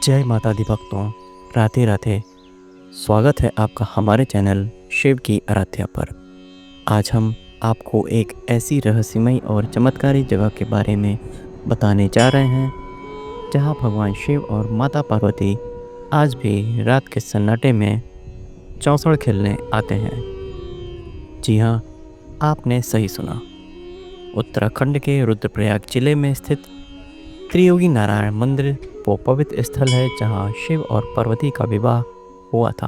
जय माता दी भक्तों, राधे राधे। स्वागत है आपका हमारे चैनल शिव की आराध्या पर। आज हम आपको एक ऐसी रहस्यमयी और चमत्कारी जगह के बारे में बताने जा रहे हैं जहां भगवान शिव और माता पार्वती आज भी रात के सन्नाटे में चौसड़ खेलने आते हैं। जी हाँ, आपने सही सुना। उत्तराखंड के रुद्रप्रयाग जिले में स्थित त्रियोगी नारायण मंदिर वो पवित्र स्थल है जहाँ शिव और पार्वती का विवाह हुआ था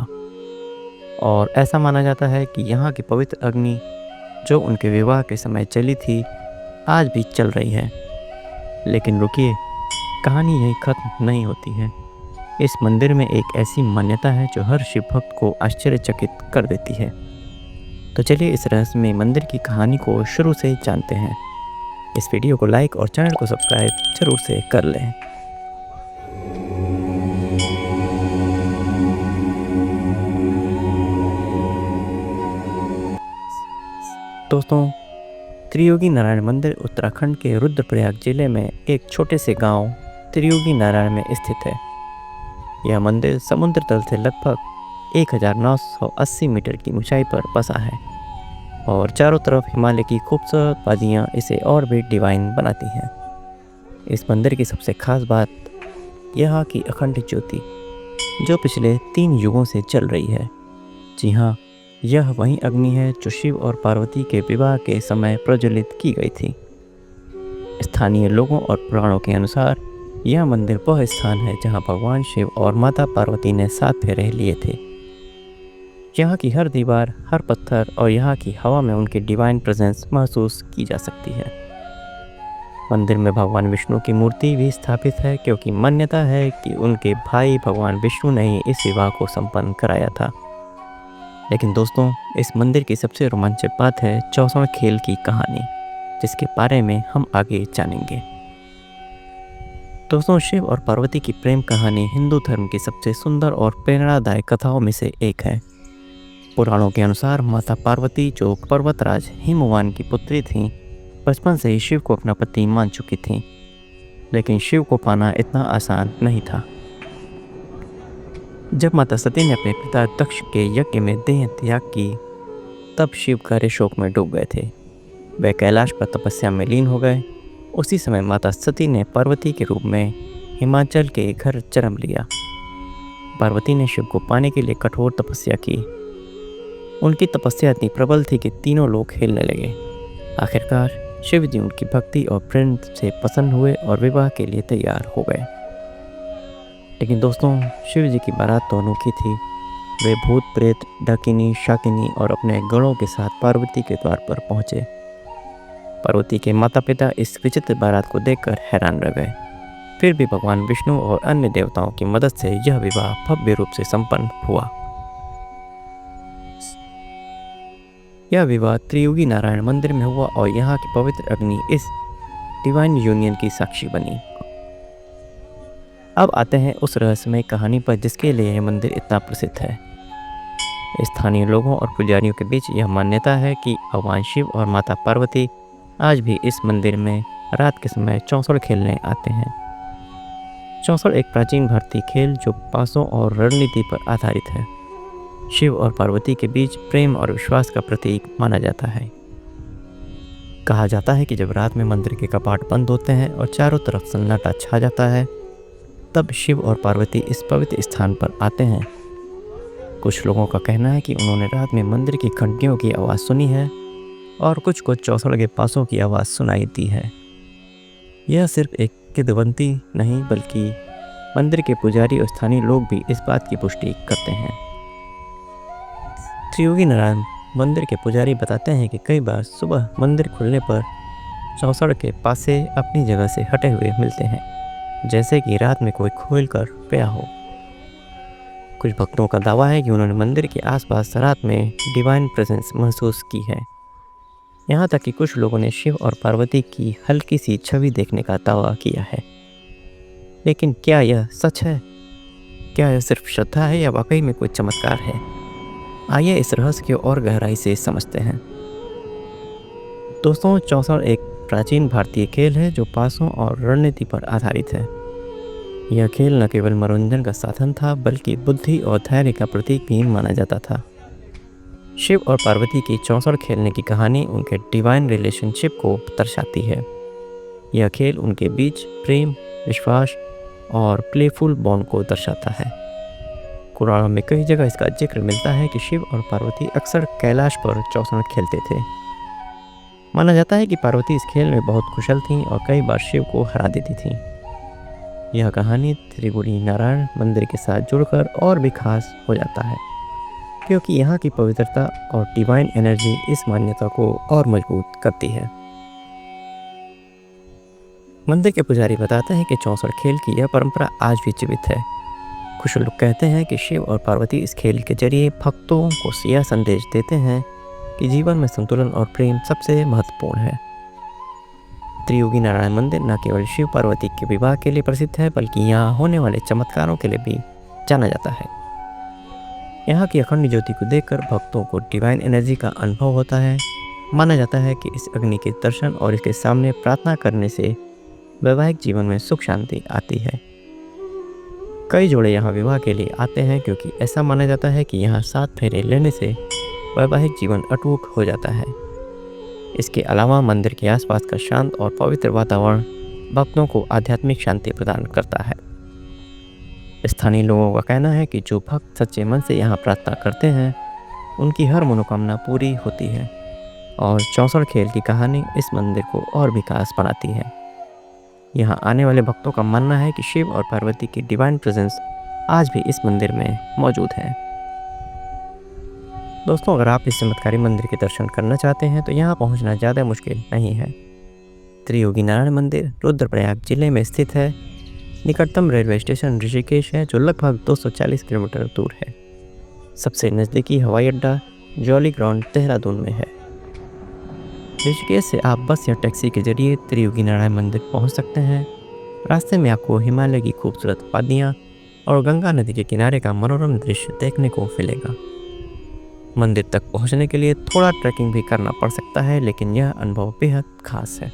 और ऐसा माना जाता है कि यहाँ की पवित्र अग्नि जो उनके विवाह के समय चली थी आज भी चल रही है। लेकिन रुकिए, कहानी यही खत्म नहीं होती है। इस मंदिर में एक ऐसी मान्यता है जो हर शिव भक्त को आश्चर्यचकित कर देती है। तो चलिए इस रहस्यमय मंदिर की कहानी को शुरू से जानते हैं। इस वीडियो को लाइक और चैनल को सब्सक्राइब जरूर से कर लें। दोस्तों, त्रियोगी नारायण मंदिर उत्तराखंड के रुद्रप्रयाग जिले में एक छोटे से गांव त्रियोगी नारायण में स्थित है। यह मंदिर समुद्र तल से लगभग 1980 मीटर की ऊंचाई पर बसा है और चारों तरफ हिमालय की खूबसूरत वादियाँ इसे और भी डिवाइन बनाती हैं। इस मंदिर की सबसे खास बात यहाँ की अखंड ज्योति जो पिछले 3 युगों से चल रही है। जी हाँ, यह वही अग्नि है जो शिव और पार्वती के विवाह के समय प्रज्वलित की गई थी। स्थानीय लोगों और पुराणों के अनुसार यह मंदिर वह स्थान है जहाँ भगवान शिव और माता पार्वती ने 7 फेरे लिए थे। यहाँ की हर दीवार, हर पत्थर और यहाँ की हवा में उनकी डिवाइन प्रेजेंस महसूस की जा सकती है। मंदिर में भगवान विष्णु की मूर्ति भी स्थापित है क्योंकि मान्यता है कि उनके भाई भगवान विष्णु ने ही इस विवाह को संपन्न कराया था। लेकिन दोस्तों, इस मंदिर की सबसे रोमांचक बात है चौसड़ खेल की कहानी, जिसके बारे में हम आगे जानेंगे। दोस्तों, शिव और पार्वती की प्रेम कहानी हिंदू धर्म की सबसे सुंदर और प्रेरणादायक कथाओं में से एक है। पुराणों के अनुसार माता पार्वती जो पर्वतराज हिमवान की पुत्री थीं, बचपन से ही शिव को अपना पति मान चुकी थीं। लेकिन शिव को पाना इतना आसान नहीं था। जब माता सती ने अपने पिता दक्ष के यज्ञ में देह त्याग की, तब शिव गहरे शोक में डूब गए थे। वे कैलाश पर तपस्या में लीन हो गए। उसी समय माता सती ने पार्वती के रूप में हिमाचल के घर जन्म लिया। पार्वती ने शिव को पाने के लिए कठोर तपस्या की। उनकी तपस्या इतनी प्रबल थी कि तीनों लोग हिलने लगे। आखिरकार शिव जी उनकी भक्ति और प्रेम से प्रसन्न हुए और विवाह के लिए तैयार हो गए। लेकिन दोस्तों, शिव जी की बारात तो अनोखी थी। वे भूत प्रेत, डाकिनी, शाकिनी और अपने गणों के साथ पार्वती के द्वार पर पहुंचे। पार्वती के माता पिता इस विचित्र बारात को देखकर हैरान रह गए। फिर भी भगवान विष्णु और अन्य देवताओं की मदद से यह विवाह भव्य रूप से संपन्न हुआ। यह विवाह त्रियोगी नारायण मंदिर में हुआ और यहाँ की पवित्र अग्नि इस डिवाइन यूनियन की साक्षी बनी। अब आते हैं उस रहस्यमय कहानी पर जिसके लिए यह मंदिर इतना प्रसिद्ध है। स्थानीय लोगों और पुजारियों के बीच यह मान्यता है कि भगवान शिव और माता पार्वती आज भी इस मंदिर में रात के समय चौसड़ खेलने आते हैं। चौसड़ एक प्राचीन भारतीय खेल जो पासों और रणनीति पर आधारित है। शिव और पार्वती के बीच प्रेम और विश्वास का प्रतीक माना जाता है। कहा जाता है कि जब रात में मंदिर के कपाट बंद होते हैं और चारों तरफ सन्नाटा छा जाता है, तब शिव और पार्वती इस पवित्र स्थान पर आते हैं। कुछ लोगों का कहना है कि उन्होंने रात में मंदिर की घंटियों की आवाज़ सुनी है और कुछ को चौसड़ के पासों की आवाज़ सुनाई दी है। यह सिर्फ एक किंवदंती नहीं बल्कि मंदिर के पुजारी और स्थानीय लोग भी इस बात की पुष्टि करते हैं। त्रियोगी नारायण मंदिर के पुजारी बताते हैं कि कई बार सुबह मंदिर खुलने पर चौसड़ के पासे अपनी जगह से हटे हुए मिलते हैं, जैसे कि रात में कोई खोल कर गया हो। कुछ भक्तों का दावा है कि उन्होंने मंदिर के आसपास रात में डिवाइन प्रेजेंस महसूस की है। यहाँ तक कि कुछ लोगों ने शिव और पार्वती की हल्की सी छवि देखने का दावा किया है। लेकिन क्या यह सच है? क्या यह सिर्फ श्रद्धा है या वाकई में कोई चमत्कार है? आइए इस रहस्य को और गहराई से समझते हैं। दोस्तों, चौसड़ एक प्राचीन भारतीय खेल है जो पासों और रणनीति पर आधारित है। यह खेल न केवल मनोरंजन का साधन था बल्कि बुद्धि और धैर्य का प्रतीक भी माना जाता था। शिव और पार्वती की चौसर खेलने की कहानी उनके डिवाइन रिलेशनशिप को दर्शाती है। यह खेल उनके बीच प्रेम, विश्वास और प्लेफुल बॉन्ड को दर्शाता है। कुरान में कई जगह इसका जिक्र मिलता है कि शिव और पार्वती अक्सर कैलाश पर चौसर खेलते थे। माना जाता है कि पार्वती इस खेल में बहुत कुशल थीं और कई बार शिव को हरा देती थीं। यह कहानी त्रिपुरी नारायण मंदिर के साथ जुड़कर और भी खास हो जाता है, क्योंकि यहाँ की पवित्रता और डिवाइन एनर्जी इस मान्यता को और मजबूत करती है। मंदिर के पुजारी बताते हैं कि चौसर खेल की यह परंपरा आज भी जीवित है। कुछ लोग कहते हैं कि शिव और पार्वती इस खेल के जरिए भक्तों को यह संदेश देते हैं कि जीवन में संतुलन और प्रेम सबसे महत्वपूर्ण है। त्रियोगी नारायण मंदिर न केवल शिव पार्वती के विवाह के लिए प्रसिद्ध है बल्कि यहाँ होने वाले चमत्कारों के लिए भी जाना जाता है। यहाँ की अखंड ज्योति को देखकर भक्तों को डिवाइन एनर्जी का अनुभव होता है। माना जाता है कि इस अग्नि के दर्शन और इसके सामने प्रार्थना करने से वैवाहिक जीवन में सुख शांति आती है। कई जोड़े यहाँ विवाह के लिए आते हैं क्योंकि ऐसा माना जाता है कि यहाँ 7 फेरे लेने से वैवाहिक जीवन अटूट हो जाता है। इसके अलावा मंदिर के आसपास का शांत और पवित्र वातावरण भक्तों को आध्यात्मिक शांति प्रदान करता है। स्थानीय लोगों का कहना है कि जो भक्त सच्चे मन से यहाँ प्रार्थना करते हैं उनकी हर मनोकामना पूरी होती है और चौसर खेल की कहानी इस मंदिर को और भी खास बनाती है। यहाँ आने वाले भक्तों का मानना है कि शिव और पार्वती की डिवाइन प्रेजेंस आज भी इस मंदिर में मौजूद है। दोस्तों, अगर आप इस चमत्कारी मंदिर के दर्शन करना चाहते हैं तो यहाँ पहुँचना ज़्यादा मुश्किल नहीं है। त्रियोगी नारायण मंदिर रुद्रप्रयाग जिले में स्थित है। निकटतम रेलवे स्टेशन ऋषिकेश है जो लगभग 240 किलोमीटर दूर है। सबसे नज़दीकी हवाई अड्डा जॉली ग्राउंड देहरादून में है। ऋषिकेश से आप बस या टैक्सी के जरिए त्रियोगी नारायण मंदिर पहुंच सकते हैं। रास्ते में आपको हिमालय की खूबसूरत वादियाँ और गंगा नदी के किनारे का मनोरम दृश्य देखने को मिलेगा। मंदिर तक पहुंचने के लिए थोड़ा ट्रैकिंग भी करना पड़ सकता है, लेकिन यह अनुभव बेहद खास है।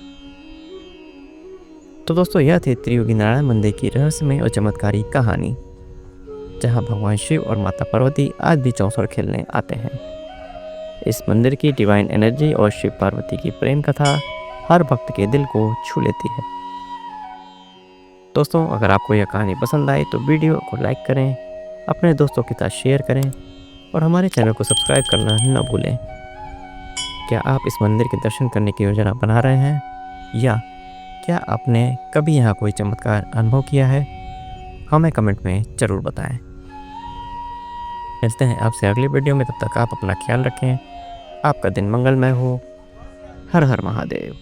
तो दोस्तों, यह थी त्रियोगी नारायण मंदिर की रहस्यमय और चमत्कारी कहानी, जहां भगवान शिव और माता पार्वती आज भी चौसर खेलने आते हैं। इस मंदिर की डिवाइन एनर्जी और शिव पार्वती की प्रेम कथा हर भक्त के दिल को छू लेती है। दोस्तों, अगर आपको यह कहानी पसंद आई तो वीडियो को लाइक करें, अपने दोस्तों के साथ शेयर करें और हमारे चैनल को सब्सक्राइब करना न भूलें। क्या आप इस मंदिर के दर्शन करने की योजना बना रहे हैं, या क्या आपने कभी यहाँ कोई चमत्कार अनुभव किया है? हमें कमेंट में ज़रूर बताएं। मिलते हैं आपसे अगली वीडियो में, तब तक आप अपना ख्याल रखें। आपका दिन मंगलमय हो। हर हर महादेव।